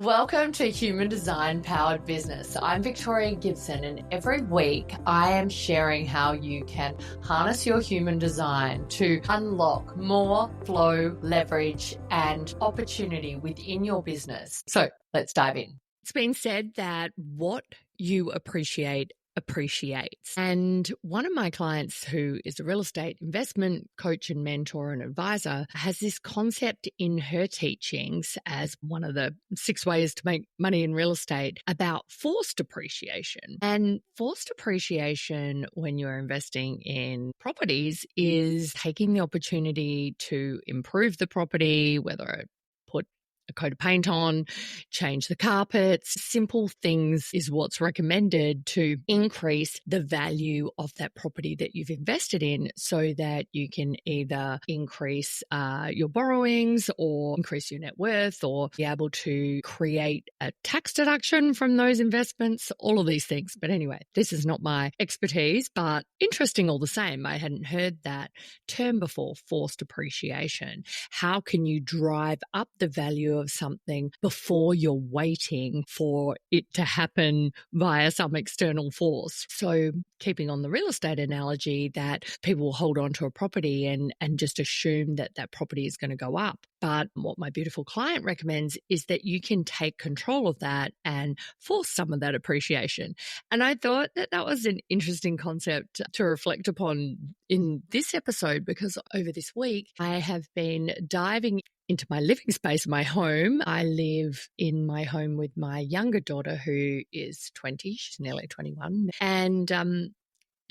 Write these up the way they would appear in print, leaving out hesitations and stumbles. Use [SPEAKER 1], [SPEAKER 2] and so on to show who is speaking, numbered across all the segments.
[SPEAKER 1] Welcome to Human Design Powered Business. I'm Victoria Gibson, and every week I am sharing how you can harness your human design to unlock more flow, leverage, and opportunity within your business. So let's dive in.
[SPEAKER 2] It's been said that what you appreciates. And one of my clients, who is a real estate investment coach and mentor and advisor, has this concept in her teachings as one of the 6 ways to make money in real estate about forced appreciation. And forced appreciation when you're investing in properties is taking the opportunity to improve the property, whether it put a coat of paint on, change the carpets. Simple things is what's recommended to increase the value of that property that you've invested in, so that you can either increase your borrowings or increase your net worth, or be able to create a tax deduction from those investments, all of these things. But anyway, this is not my expertise, but interesting all the same. I hadn't heard that term before, forced appreciation. How can you drive up the value of something before you're waiting for it to happen via some external force? So keeping on the real estate analogy, that people will hold on to a property and just assume that that property is going to go up. But what my beautiful client recommends is that you can take control of that and force some of that appreciation. And I thought that that was an interesting concept to reflect upon in this episode, because over this week I have been diving into my living space, my home. I live in my home with my younger daughter, who is 20. She's nearly 21. And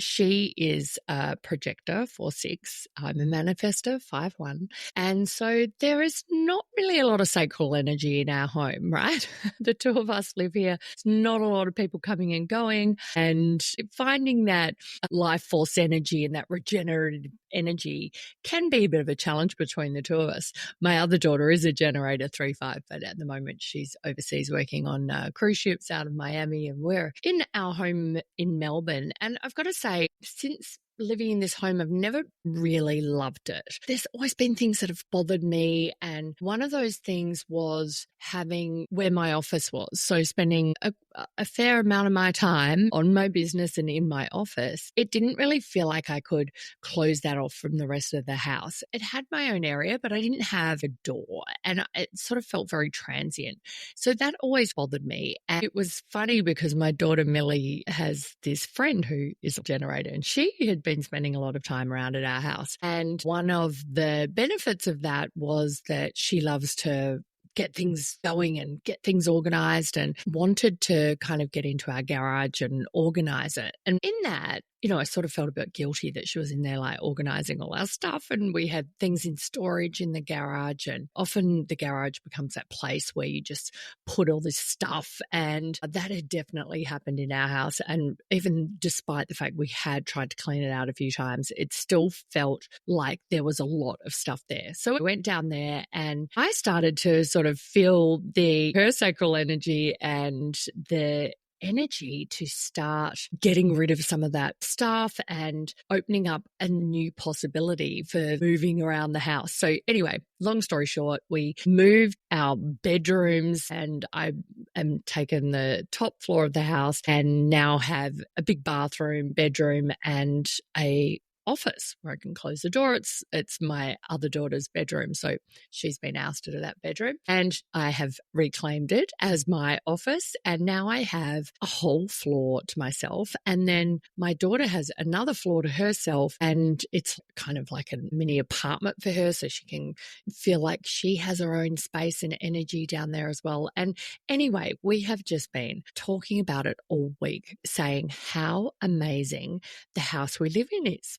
[SPEAKER 2] she is a projector, 4/6. I'm a manifestor, 5/1. And so there is not really a lot of sacral energy in our home, right? The two of us live here. There's not a lot of people coming and going. And finding that life force energy and that regenerative energy can be a bit of a challenge between the two of us. My other daughter is a generator 3/5, but at the moment she's overseas working on cruise ships out of Miami, and we're in our home in Melbourne. And I've got to say, since living in this home, I've never really loved it. There's always been things that have bothered me. And one of those things was having where my office was. So spending a fair amount of my time on my business and in my office. It didn't really feel like I could close that off from the rest of the house. It had my own area, but I didn't have a door, and it sort of felt very transient. So that always bothered me. And it was funny because my daughter Millie has this friend who is a generator, and she had been spending a lot of time around at our house. And one of the benefits of that was that she loves to get things going and get things organized, and wanted to kind of get into our garage and organize it. And in that, I sort of felt a bit guilty that she was in there like organizing all our stuff, and we had things in storage in the garage, and often the garage becomes that place where you just put all this stuff, and that had definitely happened in our house. And even despite the fact we had tried to clean it out a few times, it still felt like there was a lot of stuff there. So I went down there and I started to sort of feel her sacral energy and the energy to start getting rid of some of that stuff and opening up a new possibility for moving around the house. So anyway, long story short, we moved our bedrooms, and I am taking the top floor of the house and now have a big bathroom, bedroom, and a office where I can close the door. It's my other daughter's bedroom, so she's been ousted of that bedroom, and I have reclaimed it as my office, and now I have a whole floor to myself. And then my daughter has another floor to herself, and it's kind of like a mini apartment for her, so she can feel like she has her own space and energy down there as well. And anyway, we have just been talking about it all week, saying how amazing the house we live in is.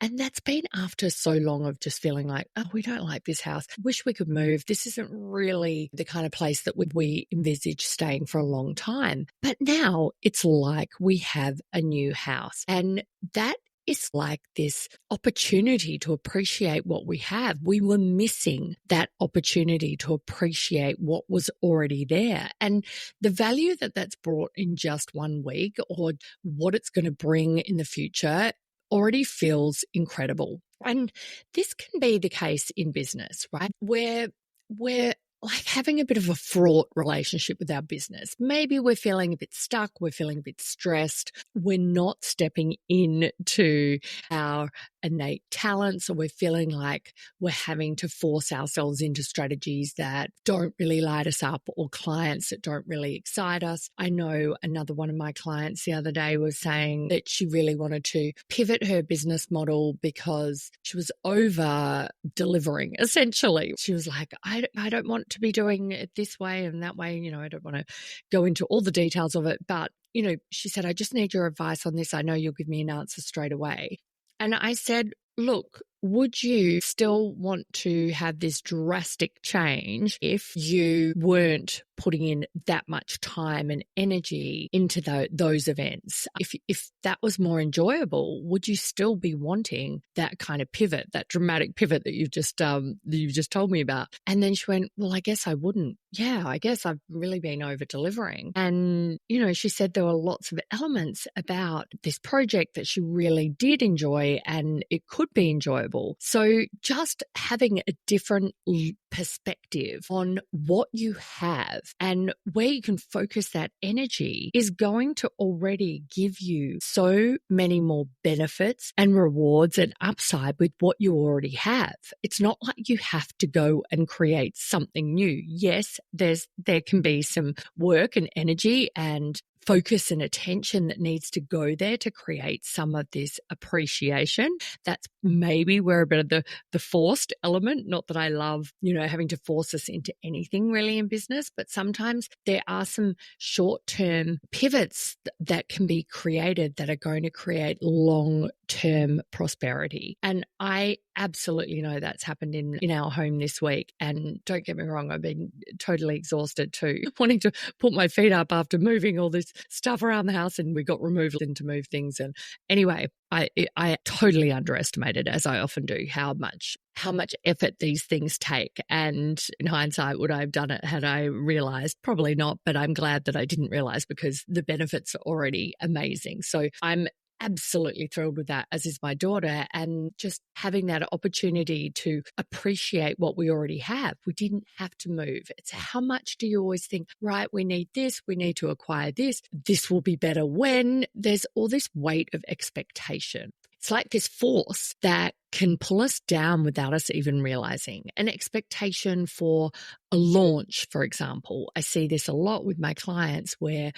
[SPEAKER 2] And that's been after so long of just feeling like, oh, we don't like this house. Wish we could move. This isn't really the kind of place that we envisage staying for a long time. But now it's like we have a new house. And that is like this opportunity to appreciate what we have. We were missing that opportunity to appreciate what was already there. And the value that that's brought in just 1 week, or what it's going to bring in the future, already feels incredible. And this can be the case in business, right? Where we're like having a bit of a fraught relationship with our business. Maybe we're feeling a bit stuck, we're feeling a bit stressed, we're not stepping into our innate talents, or we're feeling like we're having to force ourselves into strategies that don't really light us up, or clients that don't really excite us. I know another one of my clients the other day was saying that she really wanted to pivot her business model because she was over delivering, essentially. She was like, I don't want to be doing it this way and that way. I don't want to go into all the details of it. But, she said, I just need your advice on this. I know you'll give me an answer straight away. And I said, look, would you still want to have this drastic change if you weren't putting in that much time and energy into those events? If that was more enjoyable, would you still be wanting that kind of pivot, that dramatic pivot that you've just told me about? And then she went, well, I guess I wouldn't. Yeah, I guess I've really been over delivering. And, she said there were lots of elements about this project that she really did enjoy, and it could be enjoyable. So just having a different perspective on what you have and where you can focus that energy is going to already give you so many more benefits and rewards and upside with what you already have. It's not like you have to go and create something new. Yes, there can be some work and energy and focus and attention that needs to go there to create some of this appreciation. That's maybe where a bit of the forced element, not that I love, having to force us into anything really in business, but sometimes there are some short-term pivots that can be created that are going to create long-term prosperity. And I absolutely know that's happened in our home this week. And don't get me wrong, I've been totally exhausted too, wanting to put my feet up after moving all this stuff around the house, and we got removed in to move things. And anyway, I totally underestimated, as I often do, how much effort these things take. And in hindsight, would I have done it had I realized? Probably not, but I'm glad that I didn't realize, because the benefits are already amazing. So I'm absolutely thrilled with that, as is my daughter, and just having that opportunity to appreciate what we already have. We didn't have to move. It's how much do you always think, right, we need this, we need to acquire this will be better when. There's all this weight of expectation. It's like this force that can pull us down without us even realizing. An expectation for a launch, for example. I see this a lot with my clients where,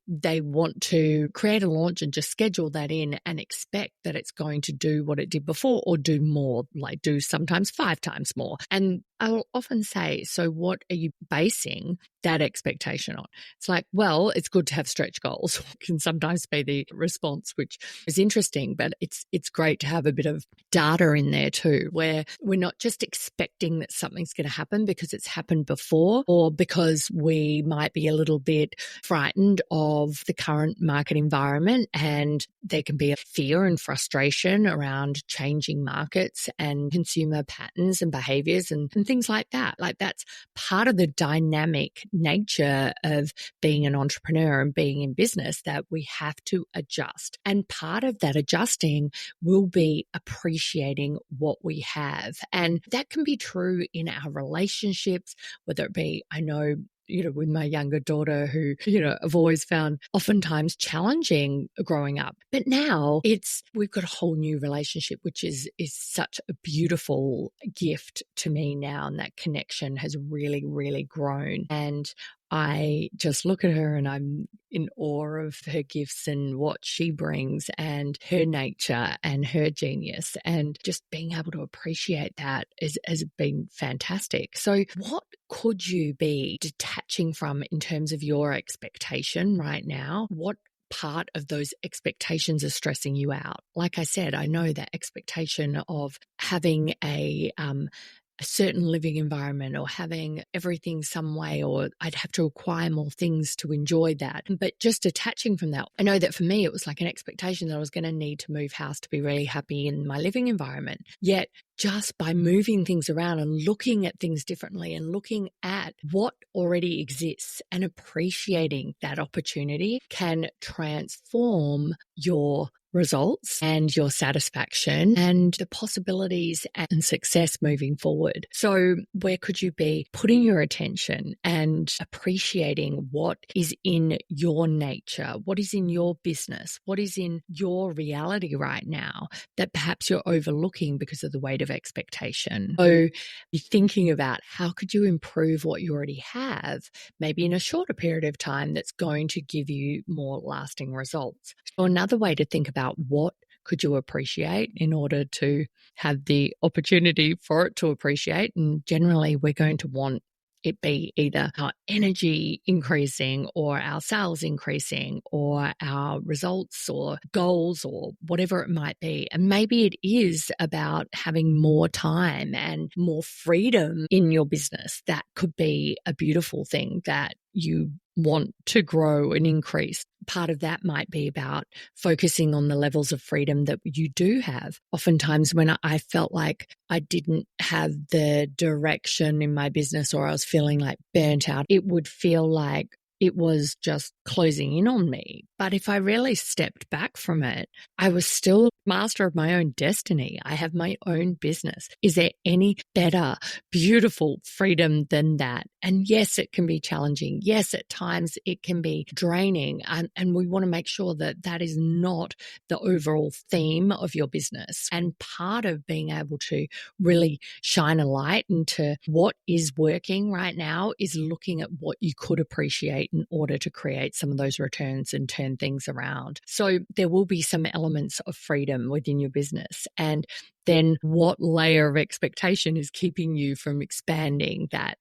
[SPEAKER 2] they want to create a launch and just schedule that in and expect that it's going to do what it did before, or do more, like do sometimes 5 times more. And I'll often say, so what are you basing that expectation on? It's like, well, it's good to have stretch goals, can sometimes be the response, which is interesting, but it's great to have a bit of data in there too, where we're not just expecting that something's going to happen because it's happened before, or because we might be a little bit frightened of the current market environment, and there can be a fear and frustration around changing markets and consumer patterns and behaviors and things like that. Like, that's part of the dynamic nature of being an entrepreneur and being in business, that we have to adjust. And part of that adjusting will be appreciating what we have. And that can be true in our relationships, whether it be, I know, with my younger daughter, who, I've always found oftentimes challenging growing up. But now we've got a whole new relationship, which is such a beautiful gift to me now. And that connection has really, really grown. And I just look at her and I'm in awe of her gifts and what she brings, and her nature and her genius, and just being able to appreciate that has been fantastic. So what could you be detaching from in terms of your expectation right now? What part of those expectations are stressing you out? Like I said, I know that expectation of having a certain living environment, or having everything some way, or I'd have to acquire more things to enjoy that. But just detaching from that, I know that for me, it was like an expectation that I was going to need to move house to be really happy in my living environment. Yet just by moving things around and looking at things differently and looking at what already exists and appreciating that opportunity can transform your results and your satisfaction and the possibilities and success moving forward. So where could you be putting your attention and appreciating what is in your nature, what is in your business, what is in your reality right now that perhaps you're overlooking because of the weight of expectation? So be thinking about how could you improve what you already have, maybe in a shorter period of time that's going to give you more lasting results. So another way to think about what could you appreciate in order to have the opportunity for it to appreciate. And generally, we're going to want it be either our energy increasing or our sales increasing or our results or goals or whatever it might be. And maybe it is about having more time and more freedom in your business. That could be a beautiful thing that you want to grow and increase. Part of that might be about focusing on the levels of freedom that you do have. Oftentimes when I felt like I didn't have the direction in my business or I was feeling like burnt out, it would feel like it was just closing in on me. But if I really stepped back from it, I was still master of my own destiny. I have my own business. Is there any better, beautiful freedom than that? And yes, it can be challenging. Yes, at times it can be draining. And we want to make sure that that is not the overall theme of your business. And part of being able to really shine a light into what is working right now is looking at what you could appreciate in order to create some of those returns and turn things around. So there will be some elements of freedom within your business. And then what layer of expectation is keeping you from expanding that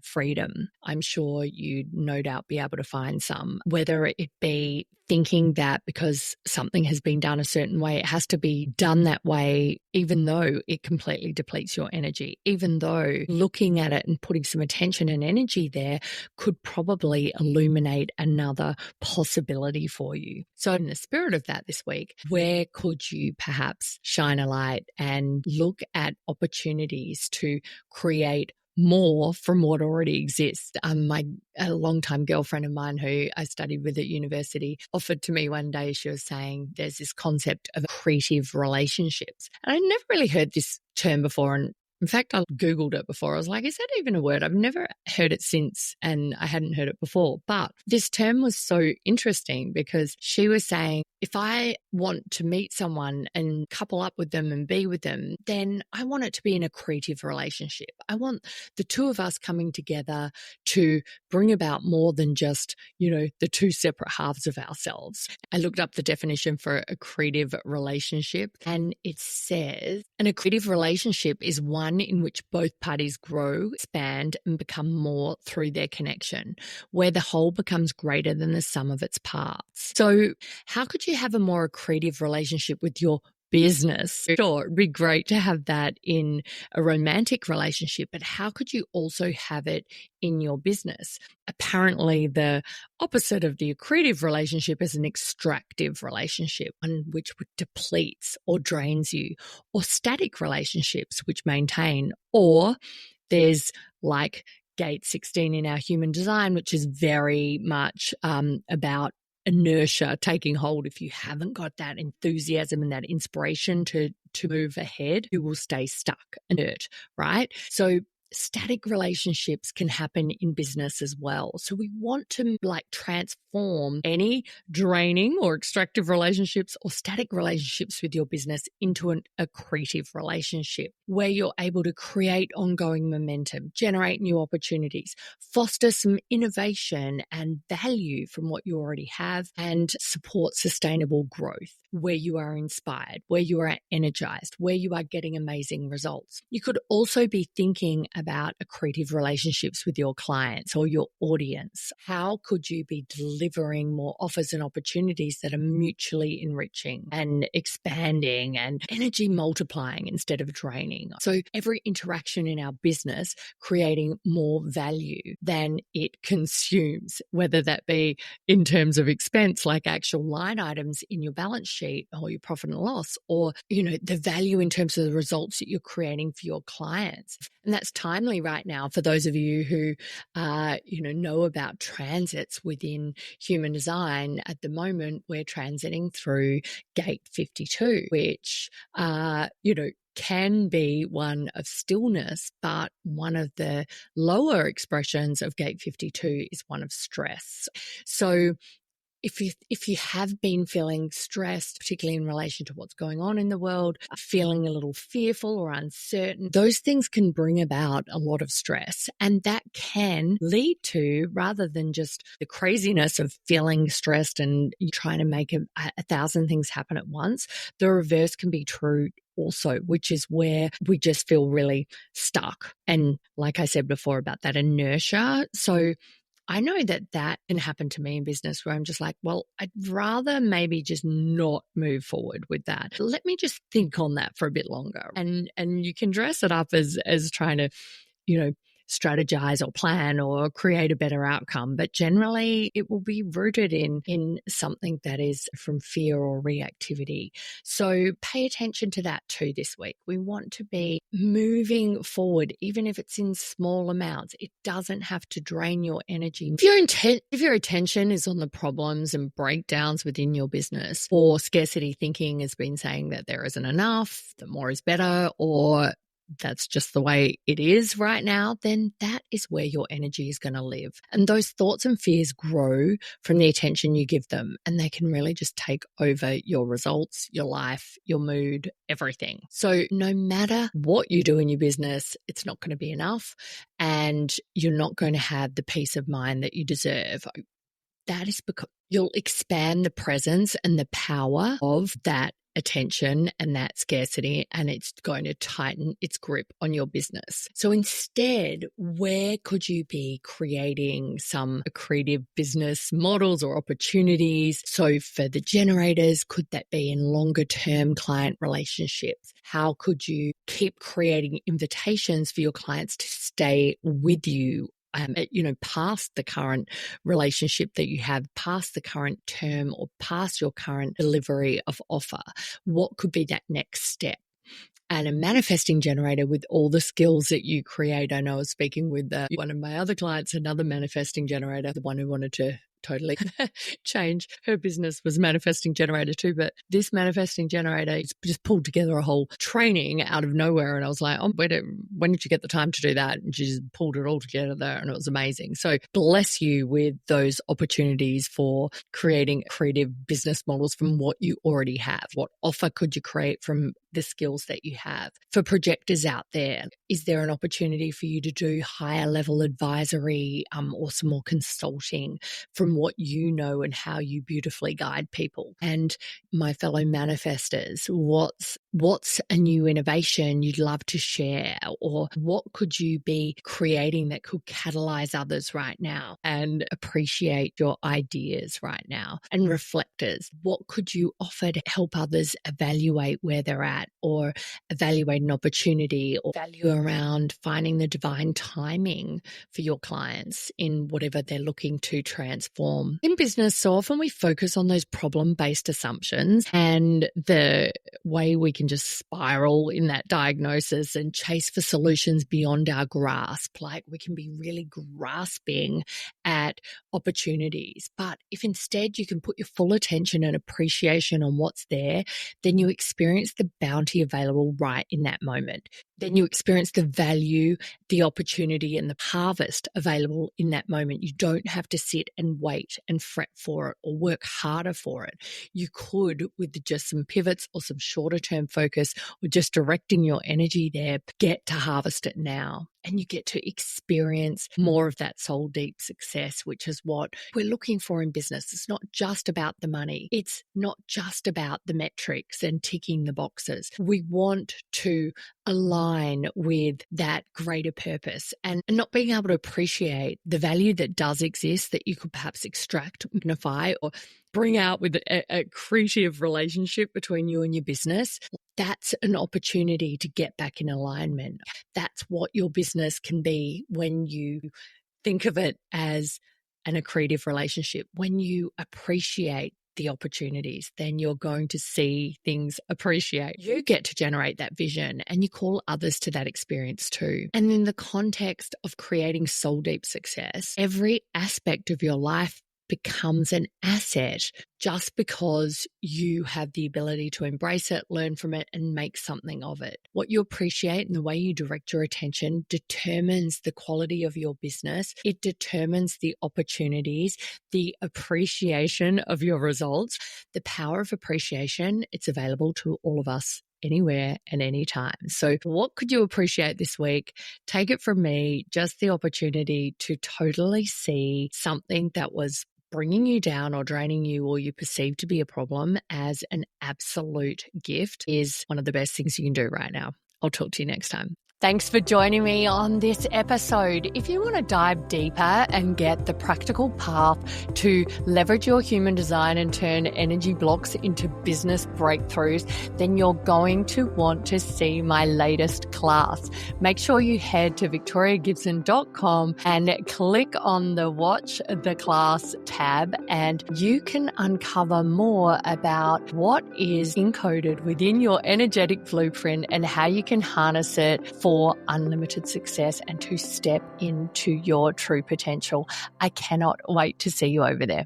[SPEAKER 2] freedom? I'm sure you'd no doubt be able to find some, whether it be thinking that because something has been done a certain way, it has to be done that way, even though it completely depletes your energy, even though looking at it and putting some attention and energy there could probably illuminate another possibility for you. So in the spirit of that this week, where could you perhaps shine a light and look at opportunities to create more from what already exists? A longtime girlfriend of mine who I studied with at university offered to me one day, she was saying there's this concept of accretive relationships. And I never really heard this term before. And in fact, I Googled it before. I was like, is that even a word? I've never heard it since, and I hadn't heard it before. But this term was so interesting because she was saying, if I want to meet someone and couple up with them and be with them, then I want it to be an accretive relationship. I want the two of us coming together to bring about more than just, the two separate halves of ourselves. I looked up the definition for accretive relationship, and it says an accretive relationship is one in which both parties grow, expand, and become more through their connection, where the whole becomes greater than the sum of its parts. So how could you have a more accretive relationship with your business? Sure, it'd be great to have that in a romantic relationship, but how could you also have it in your business? Apparently, the opposite of the accretive relationship is an extractive relationship, one which depletes or drains you, or static relationships which maintain, or there's like gate 16 in our human design, which is very much about inertia taking hold. If you haven't got that enthusiasm and that inspiration to move ahead, you will stay stuck, inert, right? So static relationships can happen in business as well. So we want to transform any draining or extractive relationships or static relationships with your business into an accretive relationship where you're able to create ongoing momentum, generate new opportunities, foster some innovation and value from what you already have, and support sustainable growth where you are inspired, where you are energized, where you are getting amazing results. You could also be thinking about accretive relationships with your clients or your audience. How could you be delivering more offers and opportunities that are mutually enriching and expanding and energy multiplying instead of draining? So every interaction in our business creating more value than it consumes, whether that be in terms of expense, like actual line items in your balance sheet or your profit and loss, or, the value in terms of the results that you're creating for your clients. And that's time timely right now for those of you who, know about transits within human design. At the moment, we're transiting through gate 52, which, can be one of stillness, but one of the lower expressions of gate 52 is one of stress. So if you have been feeling stressed, particularly in relation to what's going on in the world, feeling a little fearful or uncertain, those things can bring about a lot of stress. And that can lead to, rather than just the craziness of feeling stressed and trying to make a thousand things happen at once, the reverse can be true also, which is where we just feel really stuck. And like I said before about that inertia. So I know that can happen to me in business where I'm just like, well, I'd rather maybe just not move forward with that. Let me just think on that for a bit longer. And you can dress it up as trying to, strategize or plan or create a better outcome. But generally it will be rooted in something that is from fear or reactivity. So pay attention to that too this week. We want to be moving forward, even if it's in small amounts. It doesn't have to drain your energy. If your attention is on the problems and breakdowns within your business, or scarcity thinking has been saying that there isn't enough, that more is better, or that's just the way it is right now, then that is where your energy is going to live. And those thoughts and fears grow from the attention you give them, and they can really just take over your results, your life, your mood, everything. So no matter what you do in your business, it's not going to be enough, and you're not going to have the peace of mind that you deserve. That is because you'll expand the presence and the power of that attention and that scarcity, and it's going to tighten its grip on your business. So instead, where could you be creating some accretive business models or opportunities? So for the generators, could that be in longer term client relationships? How could you keep creating invitations for your clients to stay with you past the current relationship that you have, past the current term, or past your current delivery of offer? What could be that next step? And a manifesting generator, with all the skills that you create. I know I was speaking with one of my other clients, another manifesting generator, the one who wanted to totally change her business, was manifesting generator too. But this manifesting generator just pulled together a whole training out of nowhere. And I was like, oh, when did you get the time to do that? And she just pulled it all together there, and it was amazing. So bless you with those opportunities for creating creative business models from what you already have. What offer could you create from the skills that you have? For projectors out there, is there an opportunity for you to do higher level advisory or some more consulting from what you know and how you beautifully guide people? And my fellow manifestors, what's a new innovation you'd love to share? Or what could you be creating that could catalyze others right now and appreciate your ideas right now? And reflectors, what could you offer to help others evaluate where they're at, or evaluate an opportunity, or value around finding the divine timing for your clients in whatever they're looking to transform? In business, so often we focus on those problem-based assumptions, and the way we can just spiral in that diagnosis and chase for solutions beyond our grasp. Like, we can be really grasping at opportunities. But if instead you can put your full attention and appreciation on what's there, then you experience the bounty available right in that moment. Then you experience the value, the opportunity, and the harvest available in that moment. You don't have to sit and wait and fret for it or work harder for it. You could, with just some pivots or some shorter term focus, or just directing your energy there, get to harvest it now. And you get to experience more of that soul deep success, which is what we're looking for in business. It's not just about the money. It's not just about the metrics and ticking the boxes. We want to align with that greater purpose, and not being able to appreciate the value that does exist that you could perhaps extract, magnify, or bring out with a creative relationship between you and your business. That's an opportunity to get back in alignment. That's what your business can be when you think of it as an accretive relationship, when you appreciate the opportunities, then you're going to see things appreciate. You get to generate that vision and you call others to that experience too. And in the context of creating soul deep success, every aspect of your life becomes an asset just because you have the ability to embrace it, learn from it, and make something of it. What you appreciate and the way you direct your attention determines the quality of your business. It determines the opportunities, the appreciation of your results. The power of appreciation, it's available to all of us anywhere and anytime. So what could you appreciate this week? Take it from me, just the opportunity to totally see something that was bringing you down or draining you or you perceive to be a problem as an absolute gift is one of the best things you can do right now. I'll talk to you next time. Thanks for joining me on this episode. If you want to dive deeper and get the practical path to leverage your human design and turn energy blocks into business breakthroughs, then you're going to want to see my latest class. Make sure you head to victoriagibson.com and click on the Watch the Class tab, and you can uncover more about what is encoded within your energetic blueprint and how you can harness it for unlimited success and to step into your true potential. I cannot wait to see you over there.